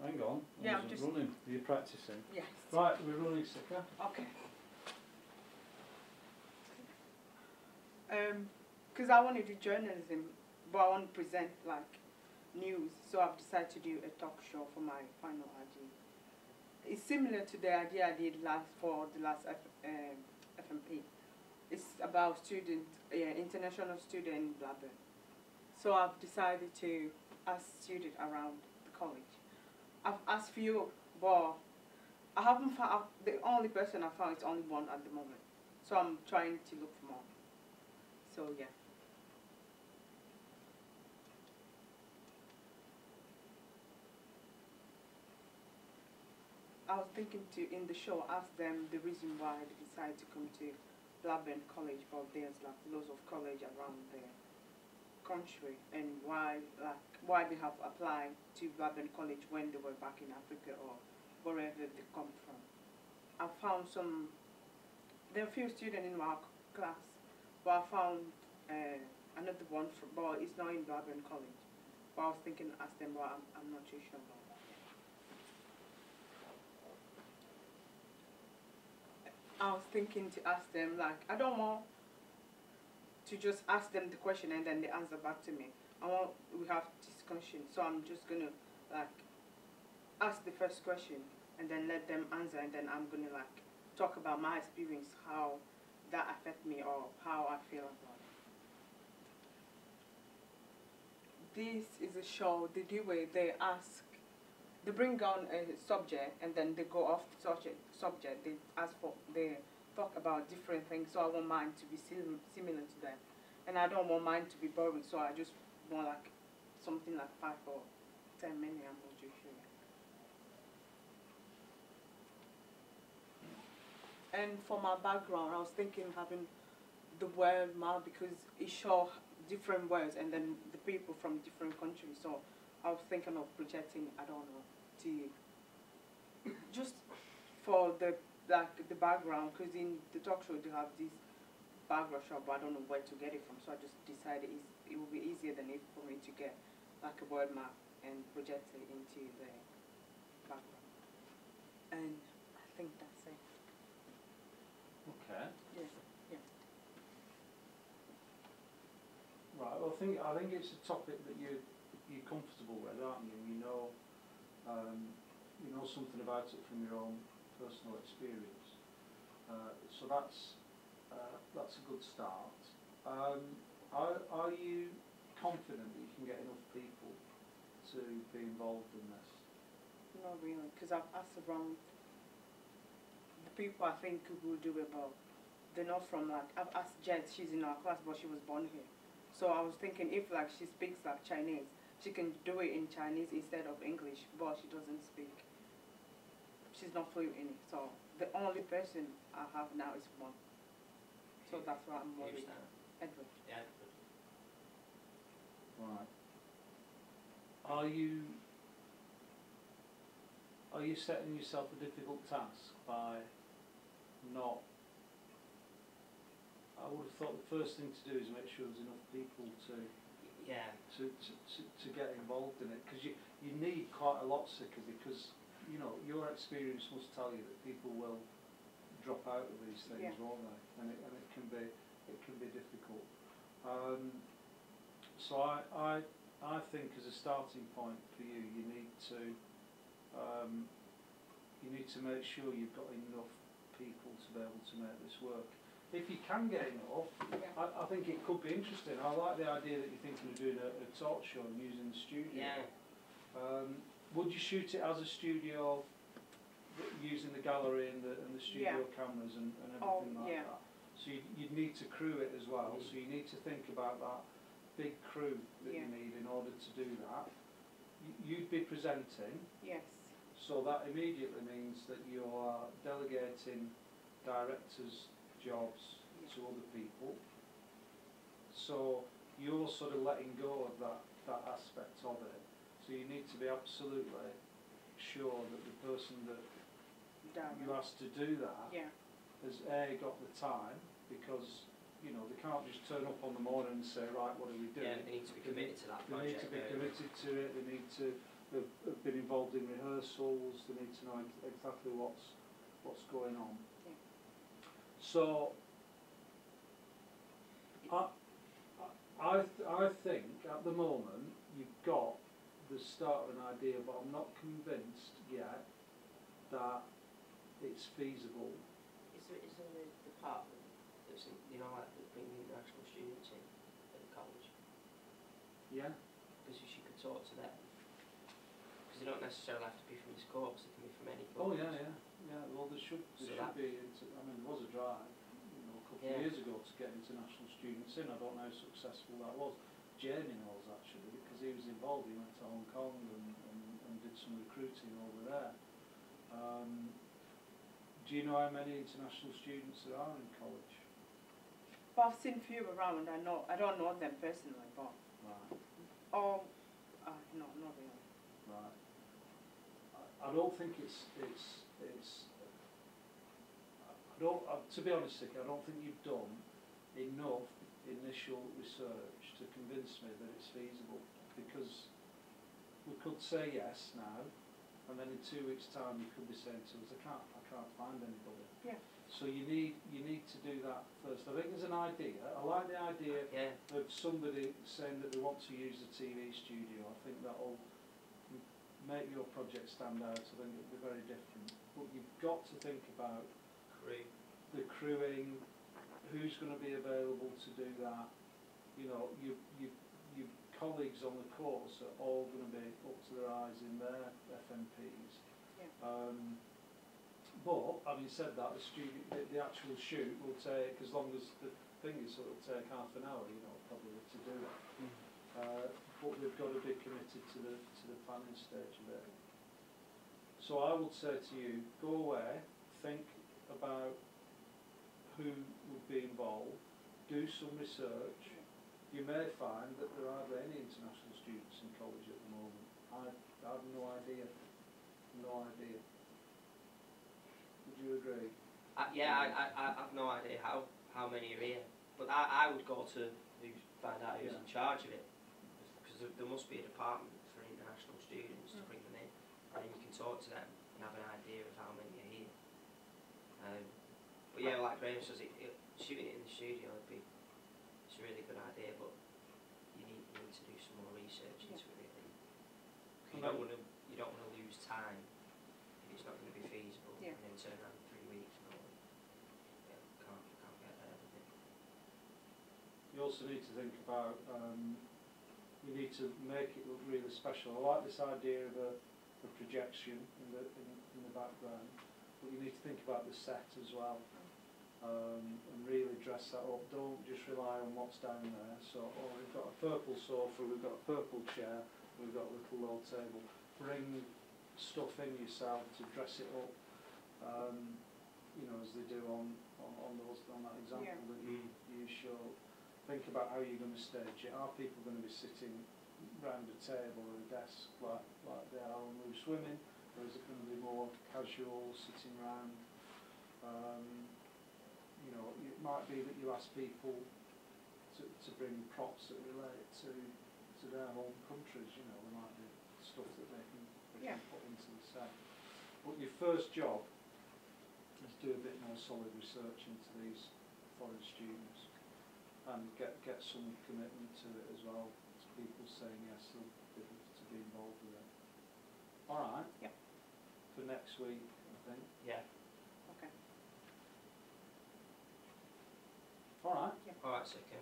Hang on. Yeah, I'm just running. Are you practicing? Yes. Right, we're running, Sika. Okay. Because I want to do journalism, but I want to present like news, so I've decided to do a talk show for my final idea. It's similar to the idea I did for the last FMP. It's about international student blabbing. So I've decided to ask students around the college. I've asked few, but I haven't found, the only person I found is only one at the moment. So I'm trying to look for more. So yeah. I was thinking to, in the show, ask them the reason why they decided to come to Blackburn College, but there's like loads of college around the country, and why they have applied to Blackburn College when they were back in Africa or wherever they come from. I found there are a few students in my class, but I found another one, but it's not in Blackburn College. But I was thinking ask them, but I'm not too sure about that. I was thinking to ask them, like, I don't want to just ask them the question and then they answer back to me. We have discussion, so I'm just gonna like ask the first question and then let them answer, and then I'm gonna like talk about my experience, how that affect me or how I feel about it. This is a show they do where they bring on a subject and then they go off such a subject. They talk about different things. So I want mine to be similar to them, and I don't want mine to be boring. So I just want like something like 5 or 10 minutes. I'm not too sure. And for my background, I was thinking having the word map because it shows different words and then the people from different countries. So I was thinking of projecting, I don't know, to just for the background, because in the talk show they have this background shot, but I don't know where to get it from. So I just decided it would be easier than if for me to get like a word map and project it into the background. And I think that's it. Okay. Yes. Yeah. Right. Well, I think it's a topic that you're comfortable with, aren't you? You know something about it from your own personal experience. So that's a good start. Are you confident that you can get enough people to be involved in this? Not really, because I've asked around the people I think will do it, but they're not from like, I've asked Jet, she's in our class, but she was born here. So I was thinking if like she speaks like Chinese, she can do it in Chinese instead of English, but she doesn't speak. She's not fluent in it. So the only person I have now is one. So that's why I'm worried. Edward. Yeah. Right. Are you setting yourself a difficult task by not? I would have thought the first thing to do is make sure there's enough people to get involved in it, because you need quite a lot, Sika, because your experience must tell you that people will drop out of these things, won't they? And it can be difficult. So I think as a starting point for you, you need to make sure you've got enough people to be able to make this work. If you can get enough, I think it could be interesting. I like the idea that you're thinking of doing a talk show and using the studio. Yeah. Would you shoot it as a studio, using the gallery and the studio cameras and everything like that? So you'd need to crew it as well. So you need to think about that big crew that you need in order to do that. You'd be presenting. Yes. So that immediately means that you are delegating directors' jobs to other people. So you're sort of letting go of that aspect of it. So you need to be absolutely sure that the person that you asked to do that has got the time, because they can't just turn up on the morning and say, right, what are we doing? Yeah, they need to be committed to that project. They need to be committed to it. They need to have been involved involved in rehearsals. They need to know exactly what's going on. Yeah. So I think at the moment you've got the start of an idea, but I'm not convinced yet that it's feasible. Is there a department that's, you know, like that bringing international students in at the college? Yeah. Because you could talk to them. Because they don't necessarily have to be from this course, they can be from any course. Oh yeah. Well, there should be. I mean, there was a drive, a couple of years ago to get international students in. I don't know how successful that was. Jamie knows actually, because he was involved. He went to Hong Kong and did some recruiting over there. Do you know how many international students there are in college? But I've seen few around. I don't know them personally, but. Right. Oh, no, not really. Right. I don't think it's. To be honest, Sika, I don't think you've done enough initial research to convince me that it's feasible, because we could say yes now, and then in 2 weeks' time you could be saying to us, I can't find anybody. Yeah. So you need to do that first. I think there's an idea. I like the idea of somebody saying that they want to use the TV studio. I think that'll make your project stand out. I think it'll be very different. But you've got to think about the crewing, who's going to be available to do that. You know, your colleagues on the course are all going to be up to their eyes in their FMPs. Yeah. But having said that, the actual shoot will take, as long as the thing is, so it'll take half an hour, probably to do it. But we've got to be committed to the planning stage of it. So I would say to you, go away, think about who would be involved, do some research. You may find that there aren't any international students in college at the moment. I have no idea. No idea. Would you agree? I've no idea how many are here. But I would go to find out who's in charge of it. Because there must be a department for international students to bring them in. And then you can talk to them and have an idea of how many are here. But yeah, like Graham says, shooting it in the studio it's a really good idea, but you need to do some more research into it. You don't want to lose time if it's not going to be feasible, and then turn around in 3 weeks and go, can't get there with it. You also need to think about, you need to make it look really special. I like this idea of a projection in the background, but you need to think about the set as well. And really dress that up. Don't just rely on what's down there. So, we've got a purple sofa, we've got a purple chair, we've got a little low table. Bring stuff in yourself to dress it up, as they do on that example that you show. Think about how you're going to stage it. Are people going to be sitting round a table or a desk like they are when we're swimming, or is it going to be more casual, sitting round? It might be that you ask people to bring props that relate to their home countries. There might be stuff that they can put into the set. But your first job is do a bit more solid research into these foreign students and get some commitment to it as well, to people saying yes to be involved with it. All right. Yeah. For next week, I think. Yeah. Okay. All right. Alright, Sika.